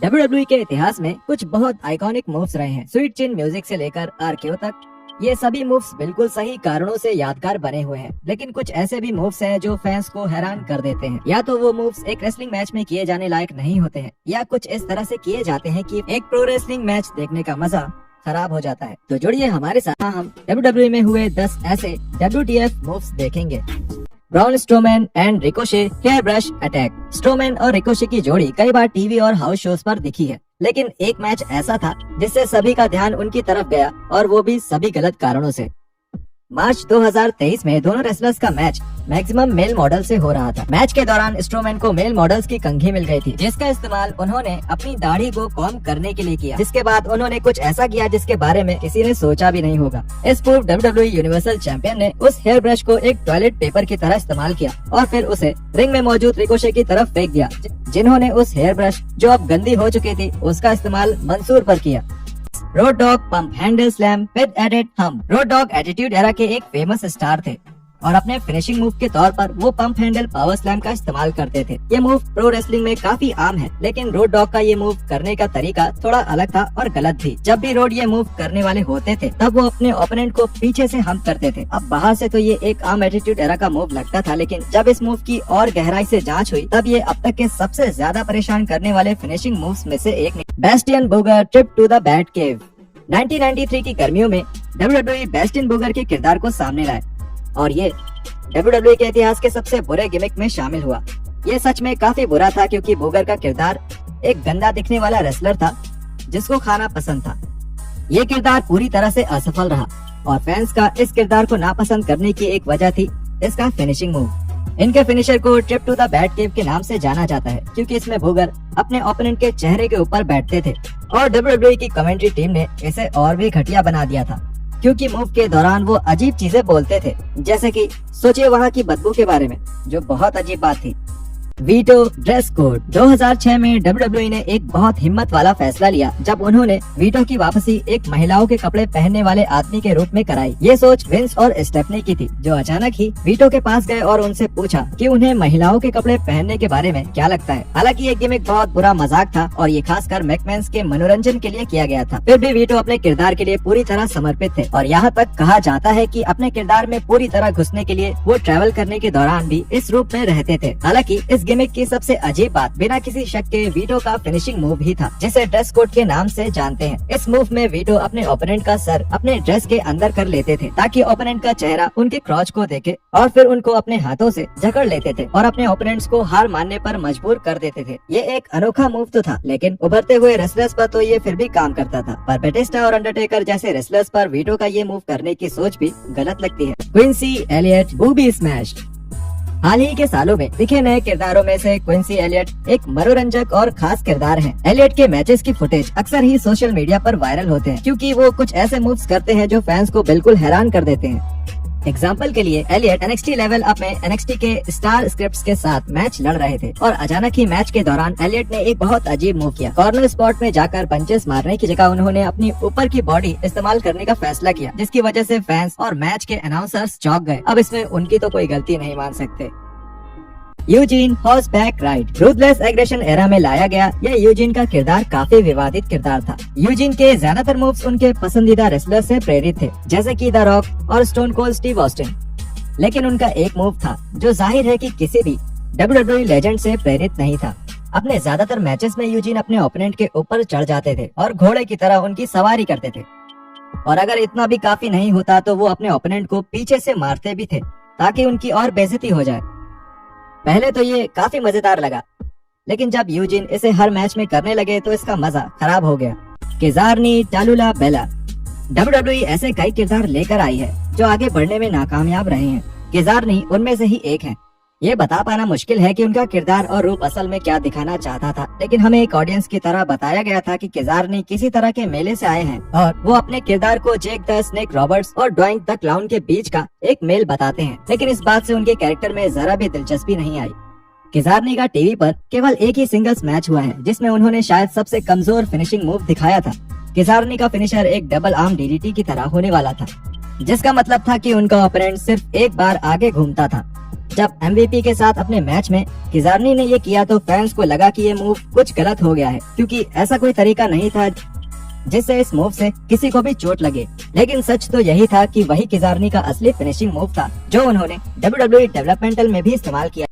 WWE के इतिहास में कुछ बहुत आइकॉनिक मूव्स रहे हैं। स्वीट चिन म्यूजिक से लेकर RKO तक ये सभी मूव्स बिल्कुल सही कारणों से यादगार बने हुए हैं। लेकिन कुछ ऐसे भी मूव्स हैं जो फैंस को हैरान कर देते हैं। या तो वो मूव्स एक रेसलिंग मैच में किए जाने लायक नहीं होते हैं, या कुछ इस तरह से किए जाते हैं कि एक प्रो रेसलिंग मैच देखने का मजा खराब हो जाता है। तो जुड़िए हमारे साथ, हम WWE में हुए 10 ऐसे WTF मूव्स देखेंगे। Braun Strowman and Ricochet hair brush attack. Strowman और रिकोशे की जोड़ी कई बार टीवी और हाउस शोज पर दिखी है, लेकिन एक मैच ऐसा था जिससे सभी का ध्यान उनकी तरफ गया, और वो भी सभी गलत कारणों से। मार्च 2023 में दोनों रेसलर्स का मैच मैक्सिमम मेल मॉडल से हो रहा था। मैच के दौरान स्ट्रोमैन को मेल मॉडल्स की कंघी मिल गई थी, जिसका इस्तेमाल उन्होंने अपनी दाढ़ी को कॉम करने के लिए किया। जिसके बाद उन्होंने कुछ ऐसा किया जिसके बारे में किसी ने सोचा भी नहीं होगा। इस पूर्व WWE यूनिवर्सल चैंपियन ने उस हेयर ब्रश को एक टॉयलेट पेपर की तरह इस्तेमाल किया और फिर उसे रिंग में मौजूद रिकोशे की तरफ फेंक दिया, जिन्होंने उस हेयर ब्रश जो अब गंदी हो चुकी थी उसका इस्तेमाल मंसूर पर किया। Road Dogg pump handle slam with added thumb. Road Dogg attitude era के एक फेमस स्टार थे और अपने फिनिशिंग मूव के तौर पर वो पंप हैंडल पावर स्लैम का इस्तेमाल करते थे। ये मूव प्रो रेसलिंग में काफी आम है, लेकिन रोड डॉग का ये मूव करने का तरीका थोड़ा अलग था और गलत भी। जब भी रोड ये मूव करने वाले होते थे तब वो अपने ओपोनेंट को पीछे से हम्प करते थे। अब बाहर से तो ये एक आम एटीट्यूड एरा का मूव लगता था, लेकिन जब इस मूव की और गहराई से जांच हुई तब ये अब तक के सबसे ज्यादा परेशान करने वाले फिनिशिंग मूव्स में से एक निकला। Bastian Booger trip to the bat cave. 1993 की गर्मियों में WWE बेस्टियन बूगर के किरदार को सामने लाए और ये WWE के इतिहास के सबसे बुरे गिमिक में शामिल हुआ। ये सच में काफी बुरा था, क्योंकि बूगर का किरदार एक गंदा दिखने वाला रेसलर था जिसको खाना पसंद था। ये किरदार पूरी तरह से असफल रहा और फैंस का इस किरदार को नापसंद करने की एक वजह थी इसका फिनिशिंग मूव। इनके फिनिशर को trip to the bat cave के नाम से जाना जाता है, क्योंकि इसमें बूगर अपने ओपोनेंट के चेहरे के ऊपर बैठते थे और WWE की कमेंट्री टीम ने इसे और भी घटिया बना दिया था, क्योंकि मूव के दौरान वो अजीब चीजें बोलते थे, जैसे कि सोचिए वहाँ की बदबू के बारे में, जो बहुत अजीब बात थी। Veto dress code. 2006 में WWE ने एक बहुत हिम्मत वाला फैसला लिया जब उन्होंने वीटो की वापसी एक महिलाओं के कपड़े पहनने वाले आदमी के रूप में कराई। ये सोच विंस और स्टेफनी की थी, जो अचानक ही वीटो के पास गए और उनसे पूछा कि उन्हें महिलाओं के कपड़े पहनने के बारे में क्या लगता है। हालांकि ये गिमिक बहुत बुरा मजाक था और ये खासकर मैकमैन्स के मनोरंजन के लिए किया गया था। फिर भी वीटो अपने किरदार के लिए पूरी तरह समर्पित थे और यहाँ तक कहा जाता है कि अपने किरदार में पूरी तरह घुसने के लिए वो ट्रैवल करने के दौरान भी इस रूप में रहते थे। हालांकि इस गिमिक की सबसे अजीब बात बिना किसी शक के वीटो का फिनिशिंग मूव ही था, जिसे ड्रेस कोड के नाम से जानते हैं। इस मूव में वीटो अपने ओपोनेंट का सर अपने ड्रेस के अंदर कर लेते थे ताकि ओपोनेंट का चेहरा उनके क्रॉच को देखे और फिर उनको अपने हाथों से जकड़ लेते थे और अपने ओपोनेंट्स को हार मानने पर मजबूर कर देते थे। ये एक अनोखा मूव तो था, लेकिन उभरते हुए रेसलर्स पर तो ये फिर भी काम करता था, पर बैटिस्टा और अंडरटेकर जैसे रेसलर्स पर वीटो का ये मूव करने की सोच भी गलत लगती है। Quincy Elliott Booby Smash. हाल ही के सालों में दिखे नए किरदारों में से क्विंसी एलियट एक मनोरंजक और खास किरदार हैं। एलियट के मैचेस की फुटेज अक्सर ही सोशल मीडिया पर वायरल होते हैं, क्योंकि वो कुछ ऐसे मूव्स करते हैं जो फैंस को बिल्कुल हैरान कर देते हैं। एग्जाम्पल के लिए एलियट NXT लेवल अप में NXT के स्टार स्क्रिप्ट्स के साथ मैच लड़ रहे थे और अचानक ही मैच के दौरान एलियट ने एक बहुत अजीब मूव किया। कॉर्नर स्पॉट में जाकर पंचेस मारने की जगह उन्होंने अपनी ऊपर की बॉडी इस्तेमाल करने का फैसला किया, जिसकी वजह से फैंस और मैच के अनाउंसर्स चौंक गए। अब इसमें उनकी तो कोई गलती नहीं मान सकते। Eugene horseback ride. Ruthless aggression era में लाया गया ये यूजीन का किरदार काफी विवादित किरदार था। यूजीन के ज्यादातर मूव्स उनके पसंदीदा रेसलर से प्रेरित थे, जैसे कि द रॉक और स्टोन कोल्ड स्टीव ऑस्टिन। लेकिन उनका एक मूव था जो जाहिर है कि किसी भी WWE लेजेंड से प्रेरित नहीं था। अपने ज्यादातर मैचेस में यूजीन अपने ओपोनेंट के ऊपर चढ़ जाते थे और घोड़े की तरह उनकी सवारी करते थे, और अगर इतना भी काफी नहीं होता तो वो अपने ओपोनेंट को पीछे से मारते भी थे ताकि उनकी और बेइज्जती हो जाए। पहले तो ये काफी मजेदार लगा, लेकिन जब यूजिन इसे हर मैच में करने लगे तो इसका मजा खराब हो गया। किजारनी टालुला बेला। WWE ऐसे कई किरदार लेकर आई है जो आगे बढ़ने में नाकामयाब रहे हैं। किजारनी उनमें से ही एक है। ये बता पाना मुश्किल है कि उनका किरदार और रूप असल में क्या दिखाना चाहता था, लेकिन हमें एक ऑडियंस की तरह बताया गया था कि किजारनी किसी तरह के मेले से आए हैं और वो अपने किरदार को जेक द स्नेक रॉबर्ट्स और ड्वाइंग द क्लाउन के बीच का एक मेल बताते हैं, लेकिन इस बात से उनके कैरेक्टर में जरा भी दिलचस्पी नहीं आई। किजारनी का टीवी पर केवल एक ही सिंगल्स मैच हुआ है, जिसमें उन्होंने शायद सबसे कमजोर फिनिशिंग मूव दिखाया था। किजारनी का फिनिशर एक डबल आर्म DDT की तरह होने वाला था, जिसका मतलब था कि उनका ओपोनेंट सिर्फ एक बार आगे घूमता था जब MVP के साथ अपने मैच में किजार्नी ने ये किया तो फैंस को लगा कि ये मूव कुछ गलत हो गया है, क्योंकि ऐसा कोई तरीका नहीं था जिससे इस मूव से किसी को भी चोट लगे। लेकिन सच तो यही था कि वही किजार्नी का असली फिनिशिंग मूव था जो उन्होंने WWE डेवलपमेंटल में भी इस्तेमाल किया।